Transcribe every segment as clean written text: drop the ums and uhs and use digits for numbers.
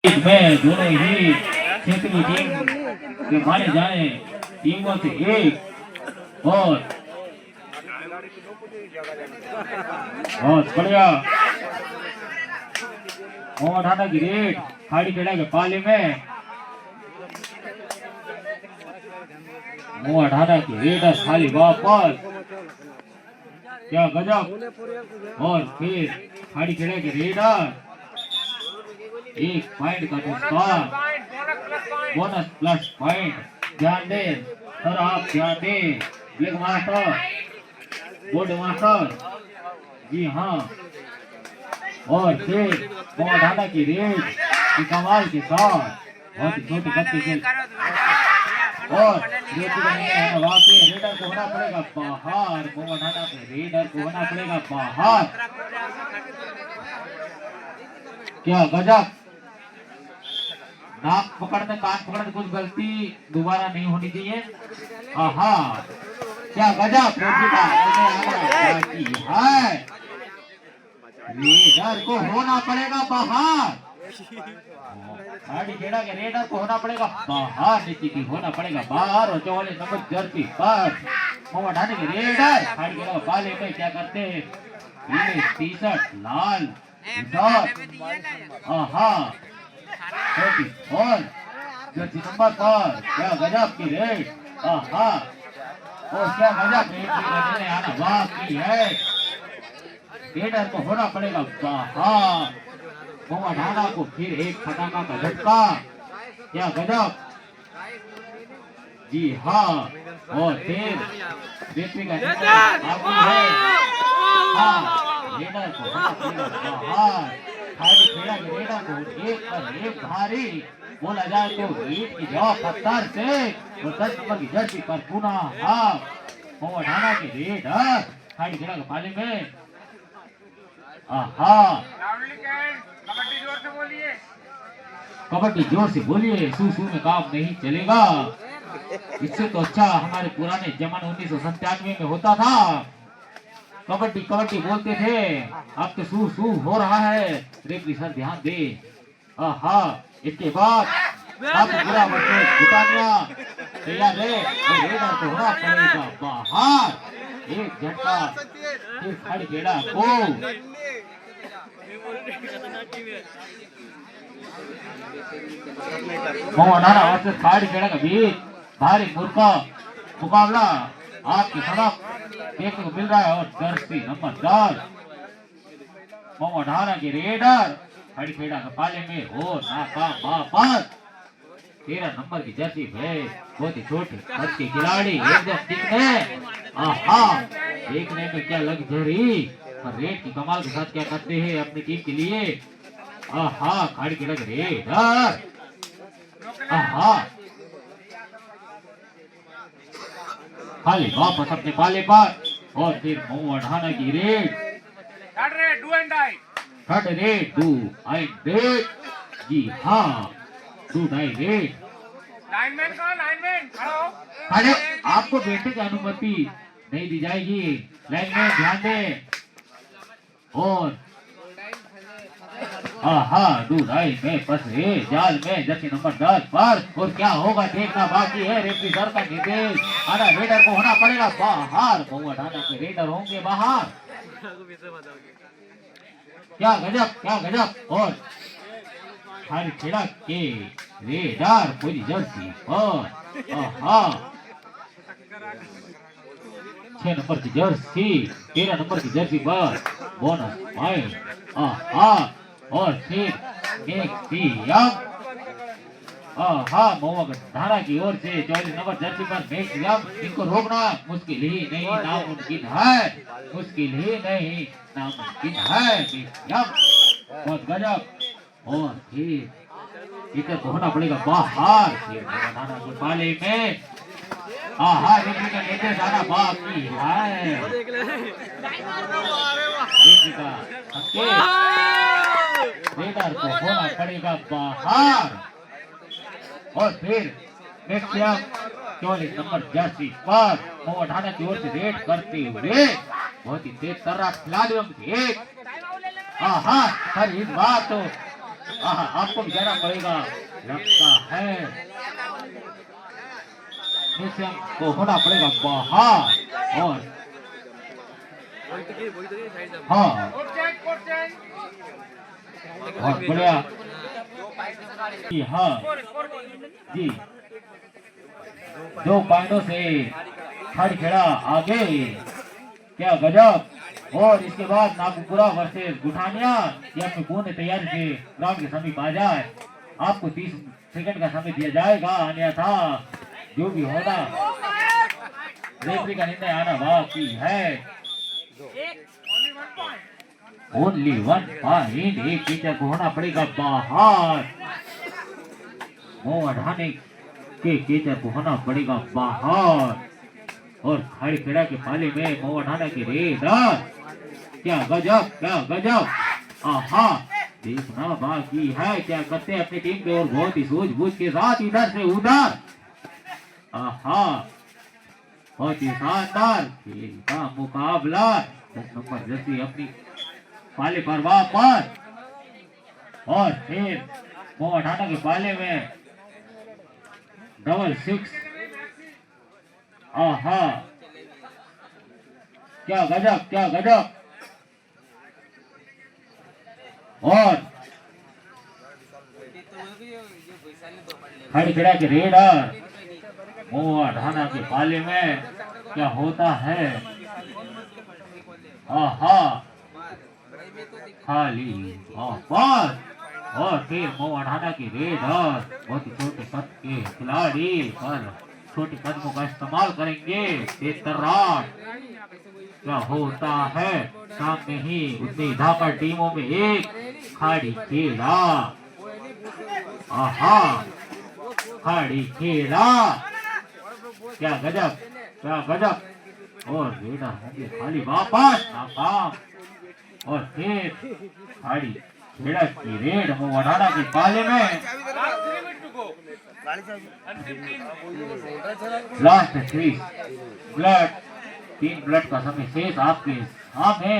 में दोनों ही क्षेत्रीय टीम के माने जाने टीमों से एक और बहुत बढ़िया मोहम्मद हाना की रेड खाड़ी खेड़ा के पाले में मोहम्मद हाना की रेड खाली वापस क्या गजब और फिर खाड़ी खेड़ा के रेडर एक पॉइंट का नुकसान बोनस प्लस पॉइंट ध्यान दे सर आप ध्यान दे लेग मास्टर बोर्ड मास्टर जी हाँ और फिर मोहम्मद की रेड की कमाल के साथ बहुत ही छोटी गति से और रेडर को होना पड़ेगा बाहर मोहम्मद के रेडर को होना पड़ेगा बाहर क्या गजब नाक पकड़ने कान पकड़ने कुछ गलती दोबारा नहीं होनी चाहिए। आहा क्या गजब है रेडर को होना पड़ेगा बाहर खेड़ा के रेडर को होना पड़ेगा बाहर निश्चित होना पड़ेगा बाहर और 44 नंबर जर्सी पर मोहम्मद हानी के रेडर खाड़ी खेड़ा बाले में क्या करते हैं पीले टी शर्ट लाल आहा और जर्सी नंबर पर क्या गजब की रेड आहा और क्या गजब रेड की आना बाकी है रेडर को होना पड़ेगा बाहर मोहम्मद हाना को फिर एक फटाका का झटका क्या गजब जी हाँ और फिर रेफरी का आगे है हाँ रेडर को होना पड़ेगा बाहर खाली खेड़ा के रेडर को एक पर एक भारी बोला जाए तो ईट की जवाब पत्थर से और 10 नंबर की जर्सी पर पुनः हाफ मोहम्मद हाना के रेडर खाली खेड़ा के पाले में आहा कबड्डी जोर से बोलिए सू में काम नहीं चलेगा इससे तो अच्छा हमारे पुराने जमाने 1997 में होता था कबड्डी कबड्डी बोलते थे अब तो सू हो रहा है रेफरी सर ध्यान दे आहा इसके बाद अब पूरा बुटानिया तैयार है और रेडर को होना पड़ेगा बाहर एक झटका फिर खड़ी खेड़ा को मोहम्मद हाना और खाड़ी खेड़ा का बीच भारी मुर्गा मुकाबला आपकी सड़क देखने को मिल रहा है और जर्सी नंबर 10 मोहम्मद हाना की रेडर खड़ी खेड़ा के पाले में हो नाकाम वापस 13 नंबर की जर्सी है बहुत ही छोटी बच्ची खिलाड़ी एकदम दिखने आहा देखने में क्या लग्जरी और रेड की कमाल के साथ क्या करते हैं अपनी टीम के लिए आहा खाड़ी खेड़ा के रेडर आहा खाली वापस अपने पाले पर और फिर मोहम्मद हाना की रेड थर्ड रेड डू आई रेड जी हाँ डू आई रेड अरे आपको बैठने की अनुमति नहीं दी जाएगी लाइन में ध्यान दें और आहा डू आई में फंसे जाल में जर्सी नंबर 10 पर और क्या होगा देखना बाकी है रेफरी सर का निर्देश आना रेडर को होना पड़ेगा बाहर मोहम्मद हाना के रेडर होंगे बाहर क्या गजब और खाली खेड़ा के रेडर पूरी जर्सी और आहा 6 नंबर की जर्सी 13 नंबर की जर्सी पर बोनस पॉइंट आहा और फिर मोहम्मद हाना की ओर से 44 नंबर जर्सी पर मैक्सियम इनको रोकना मुश्किल ही नहीं नामुमकिन है मैक्सियम बहुत गजब और फिर इधर को होना पड़ेगा बाहर फिर हाना के पाले में आहा रेफरी का निर्देश आना बाकी है रेडर को होना पड़ेगा बाहर और फिर मैक्सियम 44 नंबर जर्सी पर मोहम्मद हाना की ओर से रेड करते हुए बहुत ही तेज तर्रार खिलाड़ियों की एक आहा पर इस बार तो आपको भी जाना पड़ेगा लगता है। को होना पड़ेगा बाहर और हाँ बहुत बढ़िया हाँ जी 2 पॉइंटों से खड़ खेड़ा आगे क्या गजब। और इसके बाद नागपुरा वर्सेस गुठानिया ये अपनी पूर्ण तैयारी से ग्राउंड के समीप आ जाए। आपको 30 सेकंड का समय दिया जाएगा अन्यथा जो भी होगा रेफरी का निर्णय आना बाकी है। ओनली 1 पॉइंट एक टीचर को होना पड़ेगा बाहर। अढ़ाने के टीचर को होना पड़ेगा बाहर और खड़ी खेड़ा के पाले में अढ़ाना की रेडर क्या गजब क्या गजब। आहा देखना बाकी है क्या करते हैं अपनी टीम के और बहुत ही सूझबूझ के साथ इधर से उधर। आहा बहुत ही शानदार खेल का मुकाबला 10 नंबर जर्सी अपनी पाले पर वापस और फिर अढ़ाना के पाले में 666। आहा क्या गजब क्या गजब। और खड़ी खड़ा के रेडर अढ़ाना के पाले में क्या होता है। आहा खाली वापस और फिर अढ़ाना की रेडर बहुत ही छोटे कद के खिलाड़ी पर छोटे कदमों का इस्तेमाल करेंगे। क्या होता है सामने ही उतनी धाकड़ टीमों में एक खाड़ी खेला। आहा खाड़ी खेला क्या गजब क्या गजब। और रेडर होंगे खाली वापस नाकाम और फिर खाड़ी खेड़ा की रेड अढ़ाना के पाले में लास्ट 3 ब्लड 3 ब्लड का समय शेष आपके सामने।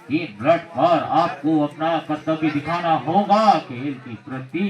3 ब्लड पर आपको अपना कर्तव्य दिखाना होगा खेल के प्रति।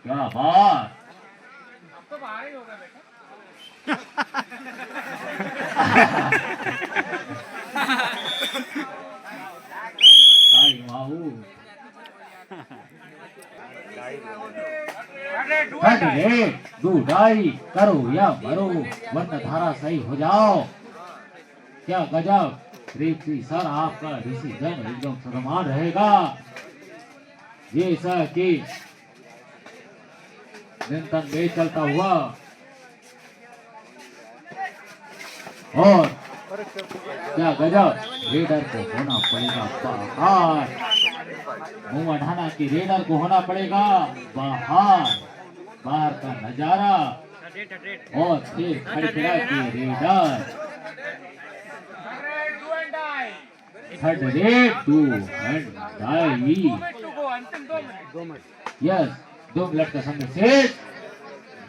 क्या बात डाई करो या मरो वरना धारा सही हो जाओ। क्या गजब रेफरी सर आपका डिसीजन एकदम समान रहेगा जैसा कि निरंतर में चलता हुआ। और क्या गजब रेडर को होना पड़ेगा बाहर। अढ़ाना की रेडर को होना पड़ेगा बाहर। बाहर का नजारा और फिर खड़ी खड़ा की raider third raid 2 and die. Yes 2 minute का समय शेष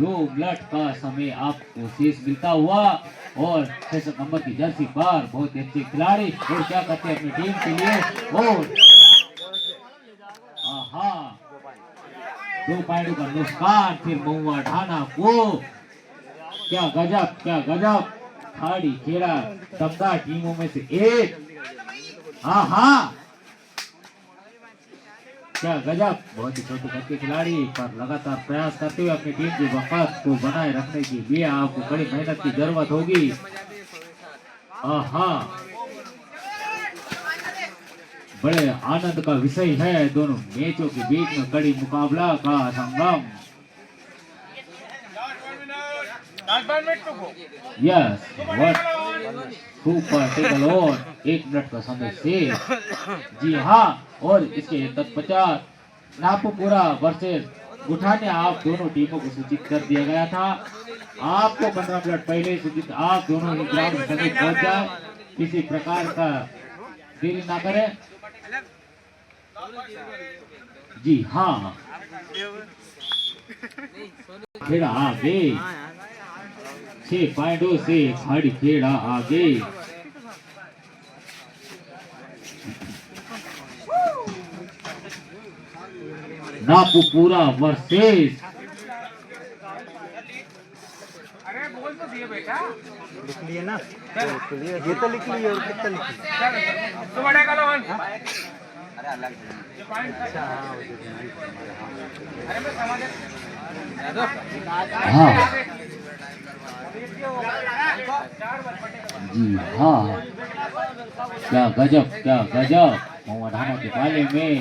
2 मिनट का समय आपको शेष मिलता हुआ। और 6 नंबर की जर्सी पर बहुत अच्छे खिलाड़ी और क्या करते हैं अपनी टीम के लिए। और आहा 2 पॉइंट का नुकसान फिर अढ़ाना को। क्या गजब खाड़ी खेड़ा दमदार टीमों में से एक। आहा क्या गजब बहुत ही छोटे छोटे खिलाड़ी पर लगातार प्रयास करते हुए अपनी टीम की वफात को बनाए रखने के लिए आपको बड़ी मेहनत की जरूरत होगी। आहा बड़े आनंद का विषय है दोनों मैचों के बीच में कड़ी मुकाबला का संगम। यस सुपर टेबल और 1 मिनट का समय शेष। जी हाँ और इसके तत्पश्चात नागपुरा वर्सेस गुठानिया आप दोनों टीमों को सूचित कर दिया गया था। आपको 15 मिनट पहले सूचित आप दोनों ही ग्राउंड समीप पहुंच जाए। किसी प्रकार का देरी ना करें। जी हाँ खेड़ा आगे 6 पॉइंटों से खड़ी खेड़ा आगे। नापूपुरा वर्सेस लिख लिए ना, लिख लिए, ये तो लिख लिए और कितना लिख लिए? अच्छा, हाँ, हाँ जी हाँ, क्या गजब क्या गजब। मोहम्मद अहमद के पाले में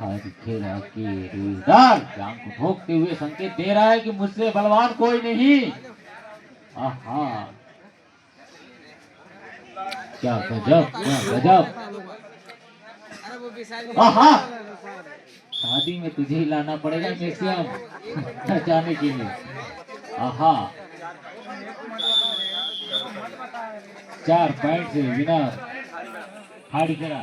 आज खेला के रेडर जान को ठोकते हुए संकेत दे रहा है कि मुझसे बलवान कोई नहीं। आहा, क्या गजब क्या गजब। आहा, शादी में तुझे ही लाना पड़ेगा मैक्सिमम जाने के लिए। आहा, 4 पॉइंट से विनर हाड़ी करा।